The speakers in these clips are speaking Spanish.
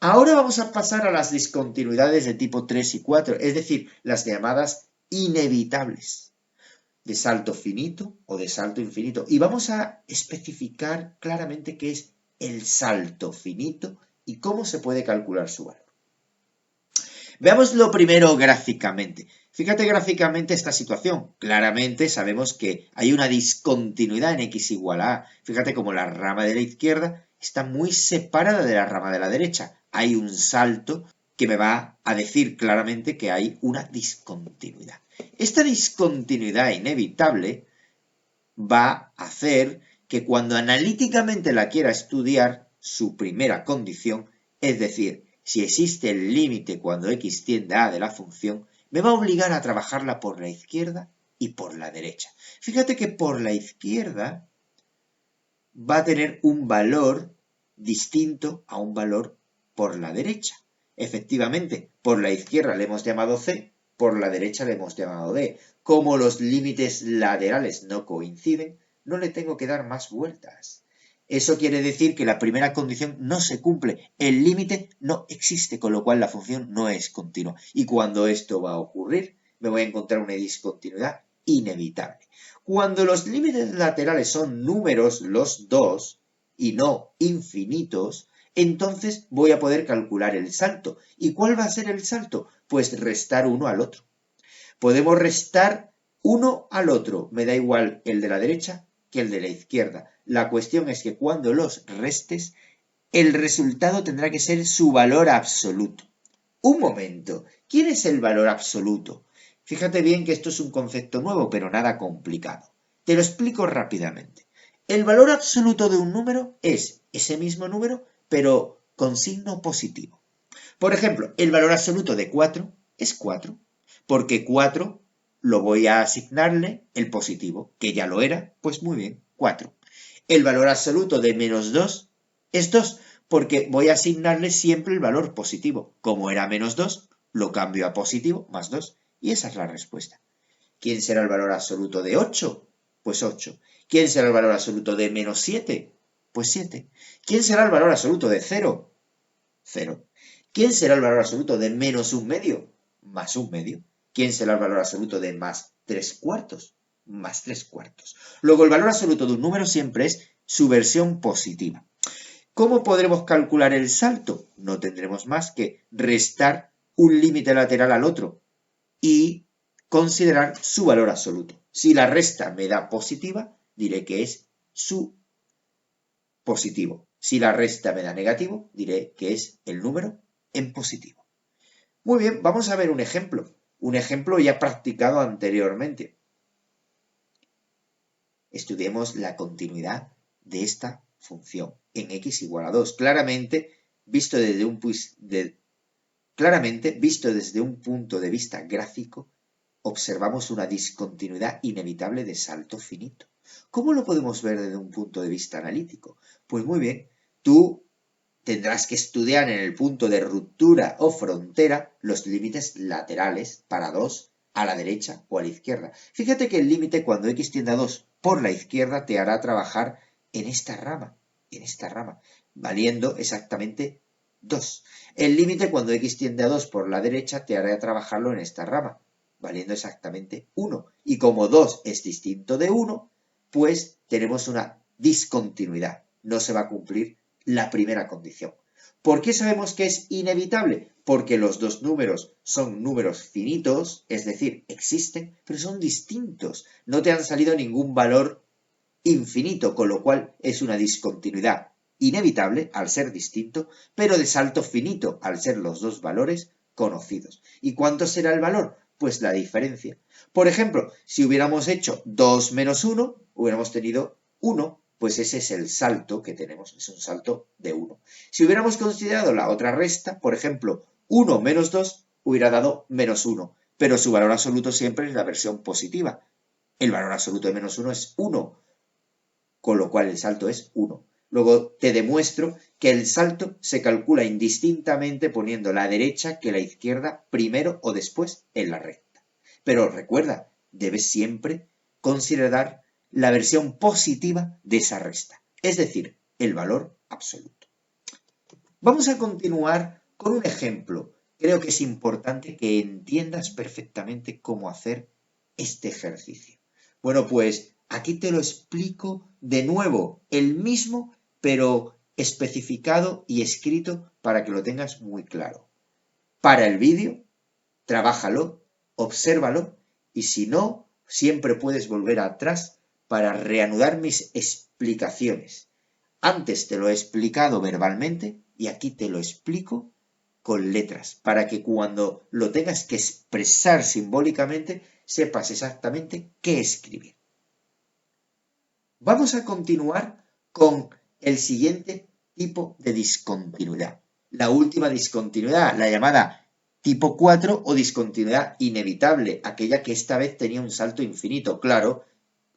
Ahora vamos a pasar a las discontinuidades de tipo 3 y 4, es decir, las llamadas inevitables, de salto finito o de salto infinito. Y vamos a especificar claramente qué es el salto finito y cómo se puede calcular su valor. Veámoslo primero gráficamente. Fíjate gráficamente esta situación. Claramente sabemos que hay una discontinuidad en x igual a a. Fíjate como la rama de la izquierda está muy separada de la rama de la derecha. Hay un salto que me va a decir claramente que hay una discontinuidad. Esta discontinuidad inevitable va a hacer que cuando analíticamente la quiera estudiar, su primera condición, es decir, si existe el límite cuando x tiende a de la función, me va a obligar a trabajarla por la izquierda y por la derecha. Fíjate que por la izquierda va a tener un valor distinto a un valor por la derecha. Efectivamente, por la izquierda le hemos llamado c, por la derecha le hemos llamado d. Como los límites laterales no coinciden, no le tengo que dar más vueltas. Eso quiere decir que la primera condición no se cumple, el límite no existe, con lo cual la función no es continua. Y cuando esto va a ocurrir, me voy a encontrar una discontinuidad inevitable. Cuando los límites laterales son números los dos y no infinitos, entonces voy a poder calcular el salto. ¿Y cuál va a ser el salto? Pues restar uno al otro. Podemos restar uno al otro, me da igual el de la derecha que el de la izquierda. La cuestión es que cuando los restes, el resultado tendrá que ser su valor absoluto. Un momento, ¿quién es el valor absoluto? Fíjate bien que esto es un concepto nuevo, pero nada complicado. Te lo explico rápidamente. El valor absoluto de un número es ese mismo número, pero con signo positivo. Por ejemplo, el valor absoluto de 4 es 4, porque 4 lo voy a asignarle el positivo, que ya lo era, pues muy bien, 4. El valor absoluto de menos 2 es 2, porque voy a asignarle siempre el valor positivo. Como era menos 2, lo cambio a positivo, más 2, y esa es la respuesta. ¿Quién será el valor absoluto de 8? Pues 8. ¿Quién será el valor absoluto de menos 7? Pues 7. ¿Quién será el valor absoluto de 0? 0. ¿Quién será el valor absoluto de menos un medio? Más un medio. ¿Quién será el valor absoluto de más 3 cuartos? Más 3 cuartos. Luego, el valor absoluto de un número siempre es su versión positiva. ¿Cómo podremos calcular el salto? No tendremos más que restar un límite lateral al otro y considerar su valor absoluto. Si la resta me da positiva, diré que es su positivo. Si la resta me da negativo, diré que es el número en positivo. Muy bien, vamos a ver un ejemplo ya practicado anteriormente. Estudiemos la continuidad de esta función en x igual a 2. Claramente, visto desde un punto de vista gráfico, observamos una discontinuidad inevitable de salto finito. ¿Cómo lo podemos ver desde un punto de vista analítico? Pues muy bien, tú tendrás que estudiar en el punto de ruptura o frontera los límites laterales para 2 a la derecha o a la izquierda. Fíjate que el límite cuando x tiende a 2 por la izquierda te hará trabajar en esta rama, valiendo exactamente 2. El límite cuando x tiende a 2 por la derecha te hará trabajarlo en esta rama, valiendo exactamente 1. Y como 2 es distinto de 1, pues tenemos una discontinuidad. No se va a cumplir la primera condición. ¿Por qué sabemos que es inevitable? Porque los dos números son números finitos, es decir, existen, pero son distintos. No te han salido ningún valor infinito, con lo cual es una discontinuidad inevitable al ser distinto, pero de salto finito al ser los dos valores conocidos. ¿Y cuánto será el valor? Pues la diferencia. Por ejemplo, si hubiéramos hecho 2 menos 1, hubiéramos tenido 1, pues ese es el salto que tenemos, es un salto de 1. Si hubiéramos considerado la otra resta, por ejemplo, 1 menos 2 hubiera dado menos 1, pero su valor absoluto siempre es la versión positiva. El valor absoluto de menos 1 es 1, con lo cual el salto es 1. Luego te demuestro que el salto se calcula indistintamente poniendo la derecha que la izquierda primero o después en la recta. Pero recuerda, debes siempre considerar la versión positiva de esa resta, es decir, el valor absoluto. Vamos a continuar con un ejemplo. Creo que es importante que entiendas perfectamente cómo hacer este ejercicio. Bueno, pues aquí te lo explico de nuevo, el mismo, pero especificado y escrito para que lo tengas muy claro. Para el vídeo, trabájalo, obsérvalo y si no, siempre puedes volver atrás para reanudar mis explicaciones. Antes te lo he explicado verbalmente y aquí te lo explico con letras, para que cuando lo tengas que expresar simbólicamente sepas exactamente qué escribir. Vamos a continuar con el siguiente tipo de discontinuidad. La última discontinuidad, la llamada tipo 4 o discontinuidad inevitable, aquella que esta vez tenía un salto infinito. Claro,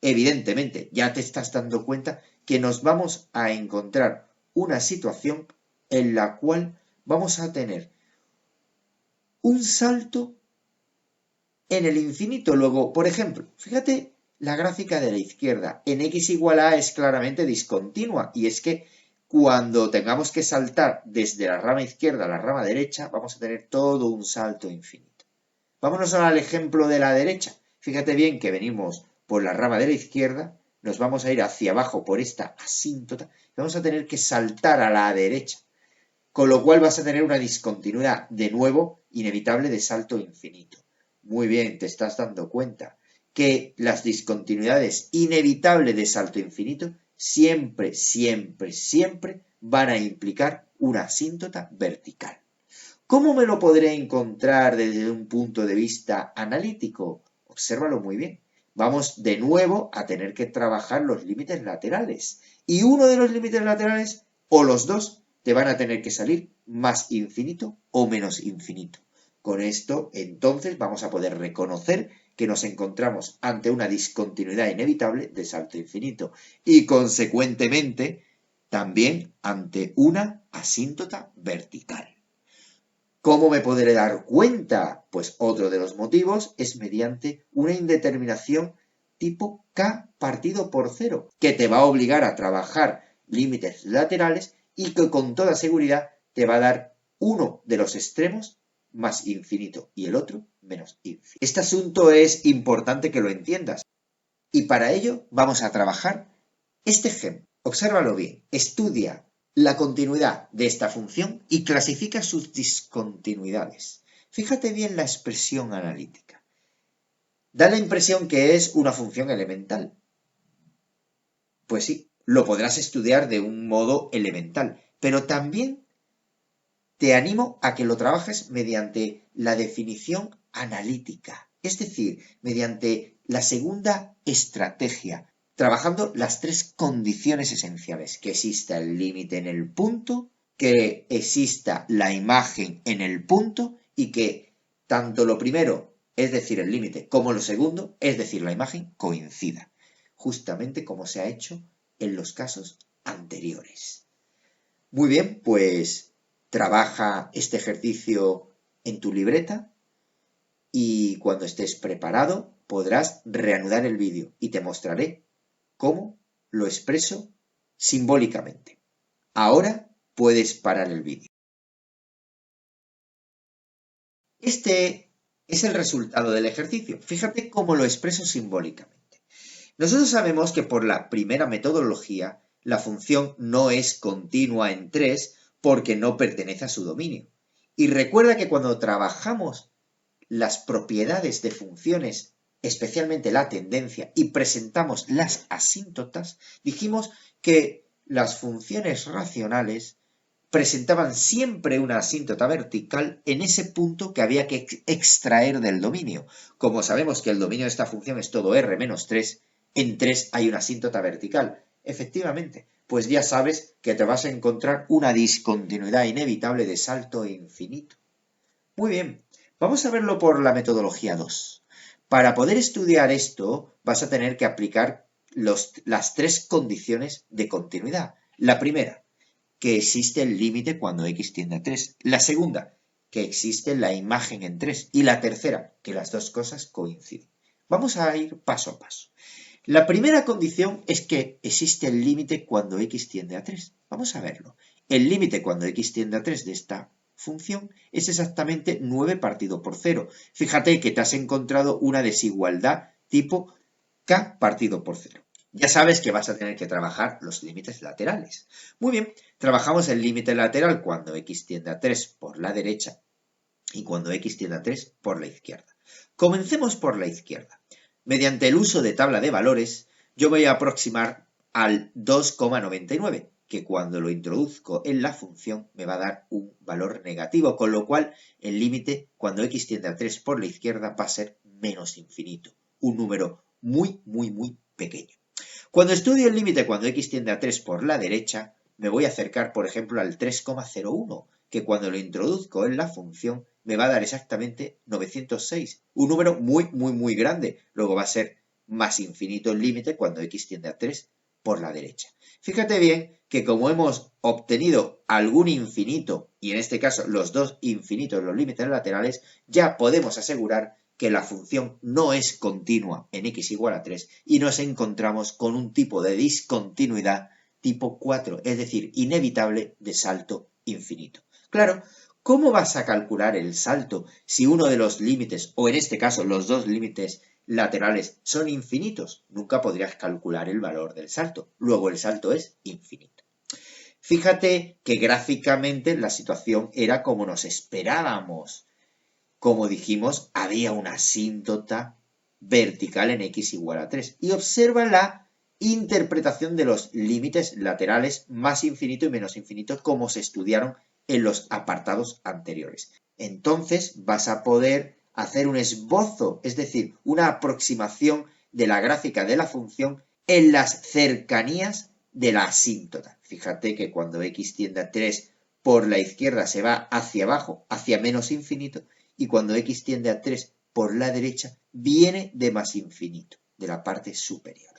evidentemente, ya te estás dando cuenta que nos vamos a encontrar una situación en la cual vamos a tener un salto en el infinito. Luego, por ejemplo, fíjate la gráfica de la izquierda. En x igual a es claramente discontinua y es que cuando tengamos que saltar desde la rama izquierda a la rama derecha, vamos a tener todo un salto infinito. Vámonos ahora al ejemplo de la derecha. Fíjate bien que venimos por la rama de la izquierda, nos vamos a ir hacia abajo por esta asíntota y vamos a tener que saltar a la derecha. Con lo cual vas a tener una discontinuidad, de nuevo, inevitable de salto infinito. Muy bien, te estás dando cuenta que las discontinuidades inevitables de salto infinito siempre, siempre, siempre van a implicar una asíntota vertical. ¿Cómo me lo podré encontrar desde un punto de vista analítico? Obsérvalo muy bien. Vamos de nuevo a tener que trabajar los límites laterales. Y uno de los límites laterales, o los dos, te van a tener que salir más infinito o menos infinito. Con esto, entonces, vamos a poder reconocer que nos encontramos ante una discontinuidad inevitable de salto infinito y, consecuentemente, también ante una asíntota vertical. ¿Cómo me podré dar cuenta? Pues otro de los motivos es mediante una indeterminación tipo K partido por 0, que te va a obligar a trabajar límites laterales y que con toda seguridad te va a dar uno de los extremos más infinito y el otro menos infinito. Este asunto es importante que lo entiendas y para ello vamos a trabajar este ejemplo. Obsérvalo bien, estudia la continuidad de esta función y clasifica sus discontinuidades. Fíjate bien la expresión analítica. Da la impresión que es una función elemental. Pues sí, lo podrás estudiar de un modo elemental, pero también te animo a que lo trabajes mediante la definición analítica, es decir, mediante la segunda estrategia, trabajando las tres condiciones esenciales, que exista el límite en el punto, que exista la imagen en el punto y que tanto lo primero, es decir, el límite, como lo segundo, es decir, la imagen, coincida, justamente como se ha hecho en los casos anteriores. Muy bien, pues trabaja este ejercicio en tu libreta y cuando estés preparado podrás reanudar el vídeo y te mostraré cómo lo expreso simbólicamente. Ahora puedes parar el vídeo. Este es el resultado del ejercicio. Fíjate cómo lo expreso simbólicamente. Nosotros sabemos que por la primera metodología la función no es continua en 3 porque no pertenece a su dominio. Y recuerda que cuando trabajamos las propiedades de funciones, especialmente la tendencia, y presentamos las asíntotas, dijimos que las funciones racionales presentaban siempre una asíntota vertical en ese punto que había que extraer del dominio. Como sabemos que el dominio de esta función es todo R menos 3, en 3 hay una asíntota vertical. Efectivamente, pues ya sabes que te vas a encontrar una discontinuidad inevitable de salto infinito. Muy bien, vamos a verlo por la metodología 2. Para poder estudiar esto vas a tener que aplicar las tres condiciones de continuidad. La primera, que existe el límite cuando x tiende a 3. La segunda, que existe la imagen en 3. Y la tercera, que las dos cosas coinciden. Vamos a ir paso a paso. La primera condición es que existe el límite cuando x tiende a 3. Vamos a verlo. el límite cuando x tiende a 3 de esta función es exactamente 9 partido por 0. Fíjate que te has encontrado una desigualdad tipo k partido por 0. Ya sabes que vas a tener que trabajar los límites laterales. Muy bien, trabajamos el límite lateral cuando x tiende a 3 por la derecha y cuando x tiende a 3 por la izquierda. Comencemos por la izquierda. Mediante el uso de tabla de valores, yo voy a aproximar al 2,99, que cuando lo introduzco en la función me va a dar un valor negativo, con lo cual el límite cuando x tiende a 3 por la izquierda va a ser menos infinito, un número muy, muy, muy pequeño. Cuando estudio el límite cuando x tiende a 3 por la derecha, me voy a acercar, por ejemplo, al 3,01, que cuando lo introduzco en la función me va a dar exactamente 906, un número muy, muy, muy grande. Luego va a ser más infinito el límite cuando x tiende a 3 por la derecha. Fíjate bien que como hemos obtenido algún infinito, y en este caso los dos infinitos, los límites laterales, ya podemos asegurar que la función no es continua en x igual a 3 y nos encontramos con un tipo de discontinuidad tipo 4, es decir, inevitable de salto infinito. Claro, ¿cómo vas a calcular el salto si uno de los límites, o en este caso los dos límites laterales, son infinitos? Nunca podrías calcular el valor del salto. Luego el salto es infinito. Fíjate que gráficamente la situación era como nos esperábamos. Como dijimos, había una asíntota vertical en x igual a 3. Y observa la interpretación de los límites laterales más infinito y menos infinito como se estudiaron en los apartados anteriores. Entonces vas a poder hacer un esbozo, es decir, una aproximación de la gráfica de la función en las cercanías de la asíntota. Fíjate que cuando x tiende a 3 por la izquierda se va hacia abajo, hacia menos infinito, y cuando x tiende a 3 por la derecha viene de más infinito, de la parte superior.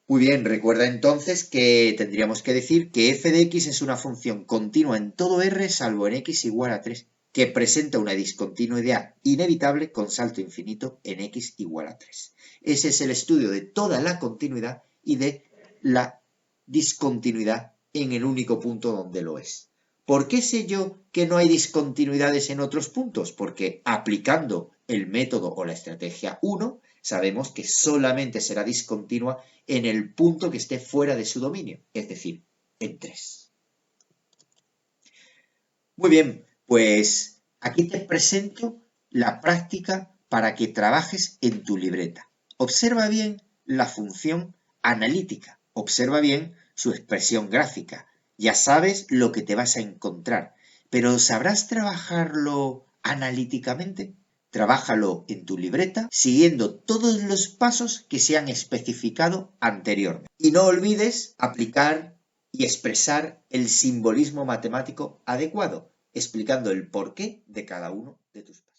Muy bien, recuerda entonces que tendríamos que decir que f de x es una función continua en todo r salvo en x igual a 3, que presenta una discontinuidad inevitable con salto infinito en x igual a 3. Ese es el estudio de toda la continuidad y de la discontinuidad en el único punto donde lo es. ¿Por qué sé yo que no hay discontinuidades en otros puntos? Porque aplicando el método o la estrategia 1, sabemos que solamente será discontinua en el punto que esté fuera de su dominio, es decir, en 3. Muy bien, pues aquí te presento la práctica para que trabajes en tu libreta. Observa bien la función analítica, observa bien su expresión gráfica. Ya sabes lo que te vas a encontrar, pero ¿sabrás trabajarlo analíticamente? Trabájalo en tu libreta siguiendo todos los pasos que se han especificado anteriormente. Y no olvides aplicar y expresar el simbolismo matemático adecuado, explicando el porqué de cada uno de tus pasos.